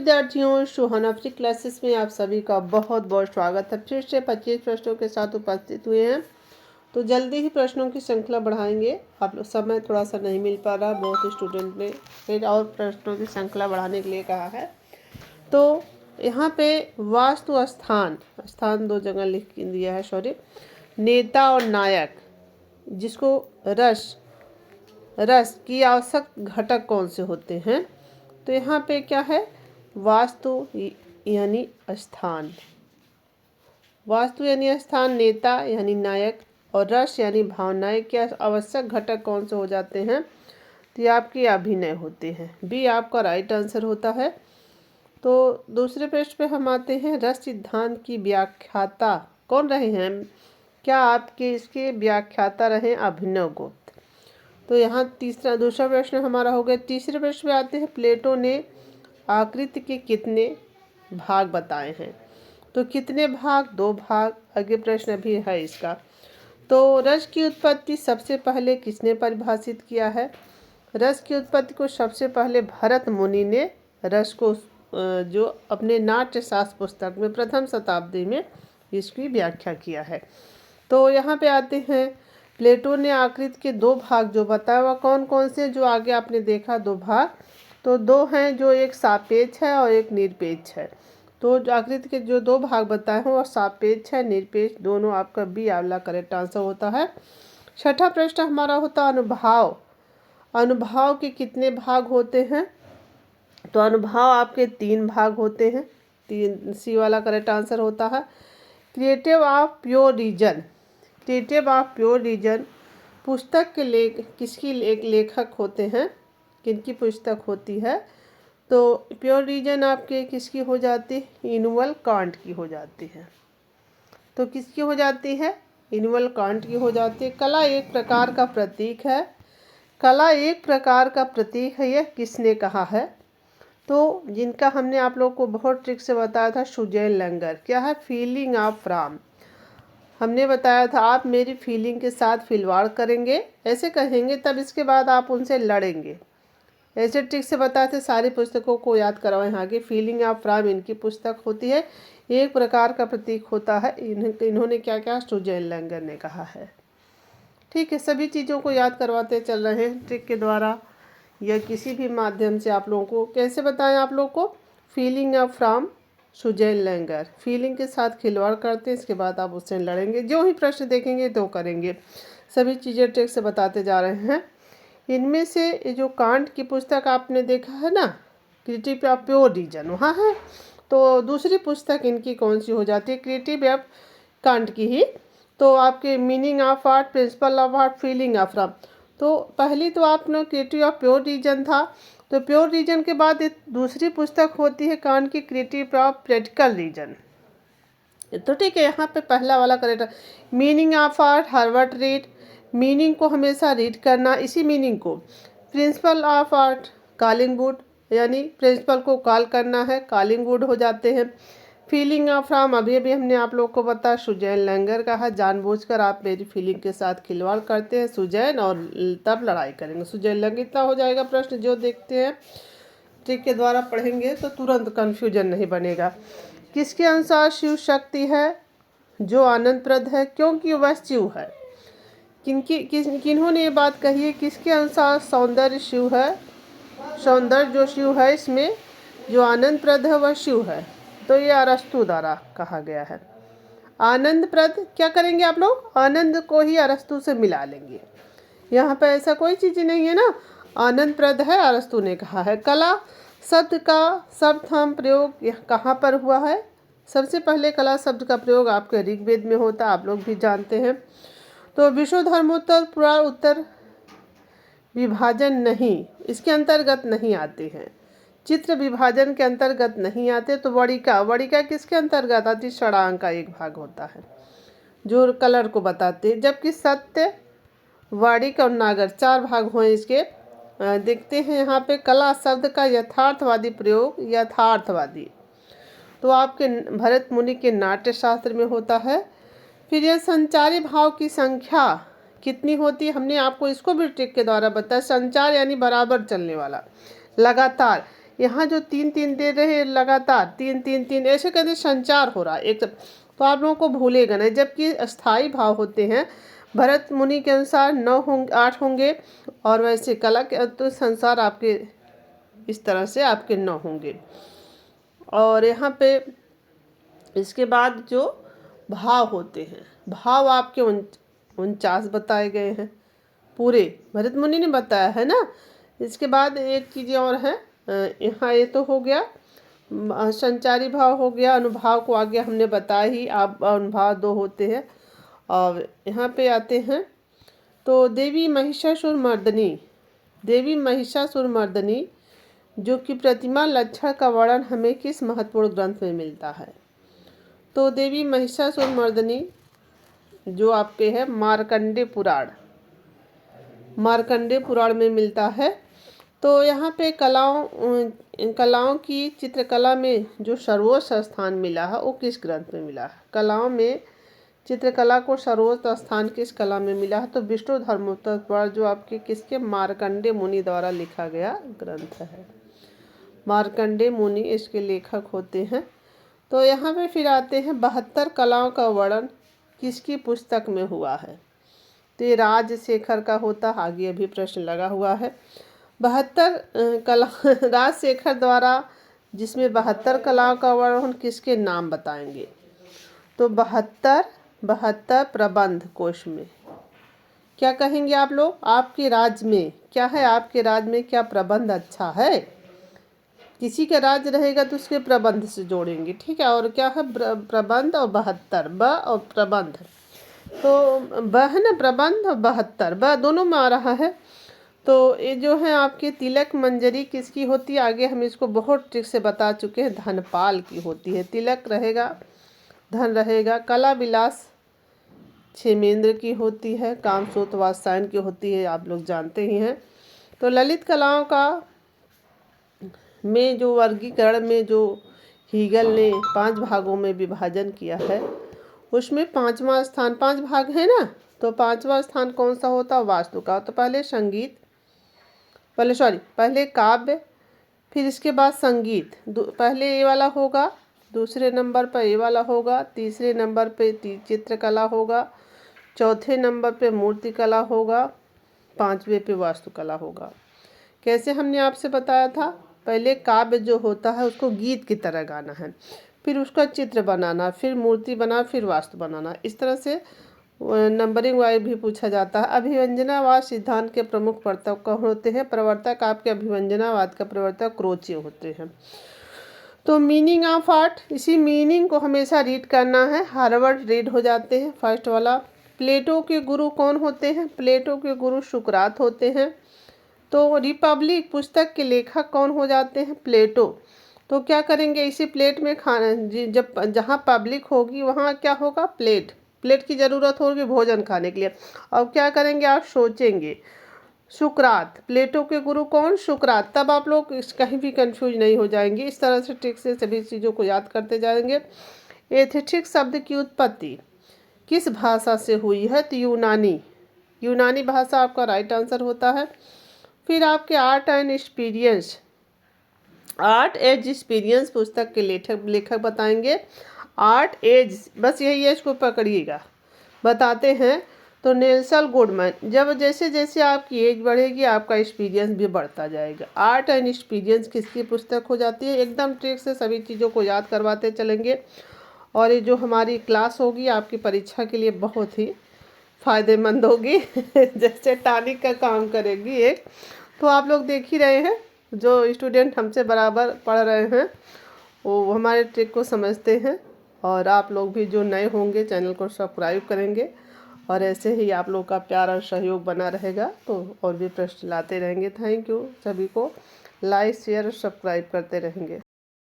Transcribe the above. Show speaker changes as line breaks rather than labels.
विद्यार्थियों, सुहानाफ्री क्लासेस में आप सभी का बहुत बहुत स्वागत है। फिर से 25 प्रश्नों के साथ उपस्थित हुए हैं। तो जल्दी ही प्रश्नों की श्रृंखला बढ़ाएंगे। आप लोग समय थोड़ा सा नहीं मिल पा रहा, बहुत ही स्टूडेंट ने फिर और प्रश्नों की श्रृंखला बढ़ाने के लिए कहा है। तो यहाँ पे वास्तु स्थान स्थान 2 जगह लिख दिया है, सॉरी। नेता और नायक, जिसको रस की आवश्यक घटक कौन से होते हैं? तो यहाँ पे क्या है? वास्तु यानी स्थान, वास्तु यानी स्थान, नेता यानी नायक और रस यानी भावनाएं क्या आवश्यक घटक कौन से हो जाते हैं? तो ये आपके अभिनय होते हैं। बी आपका राइट आंसर होता है। तो दूसरे प्रश्न पे हम आते हैं। रस सिद्धांत की व्याख्याता कौन रहे हैं? क्या आपके इसके व्याख्याता रहे अभिनव गुप्त? तो यहाँ दूसरा प्रश्न हमारा हो गया। तीसरे प्रश्न पे आते हैं। प्लेटो ने आकृति के कितने भाग बताए हैं? तो कितने भाग? 2 भाग। आगे प्रश्न भी है इसका। तो रस की उत्पत्ति सबसे पहले किसने परिभाषित किया है? रस की उत्पत्ति को सबसे पहले भरत मुनि ने रस को जो अपने नाट्यशास्त्र पुस्तक में प्रथम शताब्दी में इसकी व्याख्या किया है। तो यहाँ पे आते हैं। प्लेटो ने आकृति के 2 भाग जो बताया वह कौन कौन से? जो आगे आपने देखा 2 भाग, तो 2 हैं, जो एक सापेक्ष है और एक निरपेक्ष है। तो आकृति के जो 2 भाग बताए हैं वह सापेक्ष है, निरपेक्ष, दोनों आपका बी वाला करेक्ट आंसर होता है। छठा प्रश्न हमारा होता अनुभाव। अनुभाव के कितने भाग होते हैं? तो अनुभाव आपके 3 भाग होते हैं। 3 सी वाला करेक्ट आंसर होता है। Critique of pure reason, critique of pure reason पुस्तक के किसकी एक लेखक होते हैं? किनकी पुस्तक होती है? तो प्योर रीजन आपके किसकी हो जाती है? इनुअल कांट की हो जाती है। तो किसकी हो जाती है? इनुअल कांट की हो जाती है। कला एक प्रकार का प्रतीक है, कला एक प्रकार का प्रतीक है, यह किसने कहा है? तो जिनका हमने आप लोग को बहुत ट्रिक से बताया था, सुजैन लैंगर। क्या है? फीलिंग ऑफ राम। हमने बताया था आप मेरी फीलिंग के साथ खिलवाड़ करेंगे, ऐसे कहेंगे, तब इसके बाद आप उनसे लड़ेंगे। ऐसे ट्रिक से बताए थे। सारी पुस्तकों को याद करवाएं। यहाँ की फीलिंग ऑफ राम इनकी पुस्तक होती है, एक प्रकार का प्रतीक होता है। इन्होंने क्या क्या? सुजैन लैंगर ने कहा है। ठीक है, सभी चीज़ों को याद करवाते चल रहे हैं ट्रिक के द्वारा या किसी भी माध्यम से। आप लोगों को कैसे बताएं? आप लोग को फीलिंग ऑफ राम, सुजैन लैंगर, फीलिंग के साथ खिलवाड़ करते हैं, इसके बाद आप उससे लड़ेंगे। जो ही प्रश्न देखेंगे तो करेंगे। सभी चीज़ें ट्रिक से बताते जा रहे हैं। इनमें से जो कांट की पुस्तक आपने देखा है ना, क्रिएटिव ऑफ प्योर रीजन, वहाँ है। तो दूसरी पुस्तक इनकी कौन सी हो जाती है? क्रिएटिव ऑफ कांट की ही। तो आपके meaning of art, principle of art, feeling of Ram. तो पहली तो आपने क्रिएटिव ऑफ प्योर रीजन था। तो प्योर रीजन के बाद एक दूसरी पुस्तक होती है कांट की, क्रिएटिव ऑफ प्रैक्टिकल रीजन। तो ठीक है, यहाँ पे पहला वाला correct. Meaning of art, Harvard read, meaning को हमेशा रीड करना, इसी मीनिंग को। प्रिंसिपल ऑफ आर्ट, कॉलिंगवुड, यानी प्रिंसिपल को कॉल करना है, कॉलिंगवुड हो जाते हैं। फीलिंग ऑफ राम अभी अभी हमने आप लोग को बताया, सुजैन लैंगर का है। जानबूझकर आप मेरी फीलिंग के साथ खिलवाड़ करते हैं सुजैन, और तब लड़ाई करेंगे। सुजैन लैंगर इतना हो जाएगा प्रश्न। जो देखते हैं ट्रिक के द्वारा पढ़ेंगे तो तुरंत कन्फ्यूजन नहीं बनेगा। किसके अनुसार शिव शक्ति है? जो आनंदप्रद है, क्योंकि वह शिव है। किन्होंने ये बात कही है? किसके अनुसार सौंदर्य शिव है? सौंदर्य जो शिव है, इसमें जो आनंदप्रद है वह शिव है। तो ये अरस्तु द्वारा कहा गया है। आनंदप्रद क्या करेंगे आप लोग? आनंद को ही अरस्तु से मिला लेंगे। यहाँ पे ऐसा कोई चीज़ नहीं है ना, आनंदप्रद है, अरस्तु ने कहा है। कला शब्द का सर्वप्रथम प्रयोग कहाँ पर हुआ है? सबसे पहले कला शब्द का प्रयोग आपके ऋग्वेद में होता है, आप लोग भी जानते हैं। तो विश्व धर्मोत्तर पुराण उत्तर विभाजन नहीं, इसके अंतर्गत नहीं आते हैं। चित्र विभाजन के अंतर्गत नहीं आते। तो वड़िका किसके अंतर्गत आती? षडांग का एक भाग होता है जो कलर को बताते हैं। जबकि सत्य, वाड़िक और नागर 4 भाग हुए इसके। देखते हैं यहाँ पे कला शब्द का यथार्थवादी प्रयोग, यथार्थवादी तो आपके भरत मुनि के नाट्य शास्त्र में होता है। फिर यह संचारी भाव की संख्या कितनी होती है? हमने आपको इसको भी ट्रिक के द्वारा बताया। संचार यानी बराबर चलने वाला, लगातार, यहाँ जो 3-3 दे रहे हैं लगातार 3-3-3 ऐसे कहते संचार हो रहा है एक, तो आप लोगों को भूलेगा नहीं। जबकि अस्थाई भाव होते हैं भरत मुनि के अनुसार 9 होंगे 8 होंगे, और वैसे कला के तो संसार आपके इस तरह से आपके 9 होंगे। और यहाँ पे इसके बाद जो भाव होते हैं, भाव आपके 49 बताए गए हैं पूरे, भरत मुनि ने बताया है ना। इसके बाद एक चीज़ और है, यहाँ ये तो हो गया संचारी भाव हो गया, अनुभाव को आगे हमने बताया ही, आप अनुभाव 2 होते हैं। और यहाँ पे आते हैं तो देवी महिषासुरमर्दिनी, देवी महिषासुरमर्दिनी जो कि प्रतिमा लक्षण का वर्णन हमें किस महत्वपूर्ण ग्रंथ में मिलता है? तो देवी महिषासुरमर्दिनी जो आपके है मार्कंडेय पुराण, मार्कंडेय पुराण में मिलता है। तो यहाँ पे कलाओं की चित्रकला में जो सर्वोच्च स्थान मिला है वो किस ग्रंथ में मिला है? कलाओं में चित्रकला को सर्वोच्च स्थान किस कला में मिला है? तो विष्णु धर्मोत्तर पुराण जो आपके किसके मार्कंडेय मुनि द्वारा लिखा गया ग्रंथ है। मार्कंडेय मुनि इसके लेखक होते हैं। तो यहाँ पे फिर आते हैं 72 कलाओं का वर्णन किसकी पुस्तक में हुआ है? तो ये राजशेखर का होता, आगे अभी प्रश्न लगा हुआ है। 72 कला राजशेखर द्वारा, जिसमें 72 कलाओं का वर्णन किसके नाम बताएंगे? तो 72 प्रबंध कोश में क्या कहेंगे आप लोग? आपके राज्य में क्या है? आपके राज्य में क्या प्रबंध अच्छा है? किसी का राज्य रहेगा तो उसके प्रबंध से जोड़ेंगे, ठीक है। और क्या है? प्रबंध और 72, ब और प्रबंध, तो ब है ना प्रबंध, और 72 ब दोनों में आ रहा है। तो ये जो है आपकी तिलक मंजरी किसकी होती है? आगे हम इसको बहुत ट्रिक से बता चुके हैं, धनपाल की होती है। तिलक रहेगा, धन रहेगा। कला विलास क्षेमेंद्र की होती है। कामसूत्र वात्स्यायन की होती है, आप लोग जानते ही हैं। तो ललित कलाओं का में जो वर्गीकरण में जो हीगल ने 5 भागों में विभाजन किया है, उसमें 5वां स्थान, 5 भाग है ना, तो 5वां स्थान कौन सा होता है? वास्तु का। तो पहले संगीत, पहले काव्य, फिर इसके बाद संगीत, पहले ये वाला होगा, दूसरे नंबर पर ये वाला होगा, तीसरे नंबर पे चित्रकला होगा, चौथे नंबर पे मूर्तिकला होगा, 5वें पे वास्तुकला होगा। कैसे हमने आपसे बताया था? पहले काव्य जो होता है उसको गीत की तरह गाना है, फिर उसका चित्र बनाना, फिर मूर्ति बना, फिर वास्तु बनाना। इस तरह से नंबरिंग वाइज भी पूछा जाता है। अभिव्यंजनावाद सिद्धांत के प्रमुख प्रवर्तक कौन होते हैं? प्रवर्तक आपके अभिव्यंजनावाद का प्रवर्तक क्रोचे होते हैं। तो मीनिंग ऑफ आर्ट, इसी मीनिंग को हमेशा रीड करना है, हर वर्ड रीड हो जाते हैं। फर्स्ट वाला, प्लेटो के गुरु कौन होते हैं? प्लेटो के गुरु सुकरात होते हैं। तो रिपब्लिक पुस्तक के लेखक कौन हो जाते हैं? प्लेटो। तो क्या करेंगे? इसी प्लेट में खाना, जब जहाँ पब्लिक होगी वहाँ क्या होगा? प्लेट, प्लेट की ज़रूरत होगी भोजन खाने के लिए। अब क्या करेंगे? आप सोचेंगे सुकरात, प्लेटो के गुरु कौन? सुकरात। तब आप लोग कहीं भी कंफ्यूज नहीं हो जाएंगे। इस तरह से ट्रिक से सभी चीज़ों को याद करते जाएंगे। एस्थेटिक शब्द की उत्पत्ति किस भाषा से हुई है? तो यूनानी, यूनानी भाषा आपका राइट आंसर होता है। फिर आपके art and experience, art as experience पुस्तक के लेखक बताएंगे। आर्ट एज, बस यही है, इसको पकड़िएगा, बताते हैं। तो नेल्सन गुडमैन। जब जैसे जैसे आपकी एज बढ़ेगी आपका एक्सपीरियंस भी बढ़ता जाएगा। आर्ट एंड एक्सपीरियंस किसकी पुस्तक हो जाती है? एकदम ट्रिक से सभी चीज़ों को याद करवाते चलेंगे। और ये जो हमारी क्लास होगी आपकी परीक्षा के लिए बहुत ही फ़ायदेमंद होगी जैसे टॉनिक का काम करेगी एक। तो आप लोग देख ही रहे हैं, जो स्टूडेंट हमसे बराबर पढ़ रहे हैं वो हमारे ट्रिक को समझते हैं। और आप लोग भी जो नए होंगे चैनल को सब्सक्राइब करेंगे, और ऐसे ही आप लोग का प्यार और सहयोग बना रहेगा तो और भी प्रश्न लाते रहेंगे। थैंक यू सभी को, लाइक शेयर और सब्सक्राइब करते रहेंगे।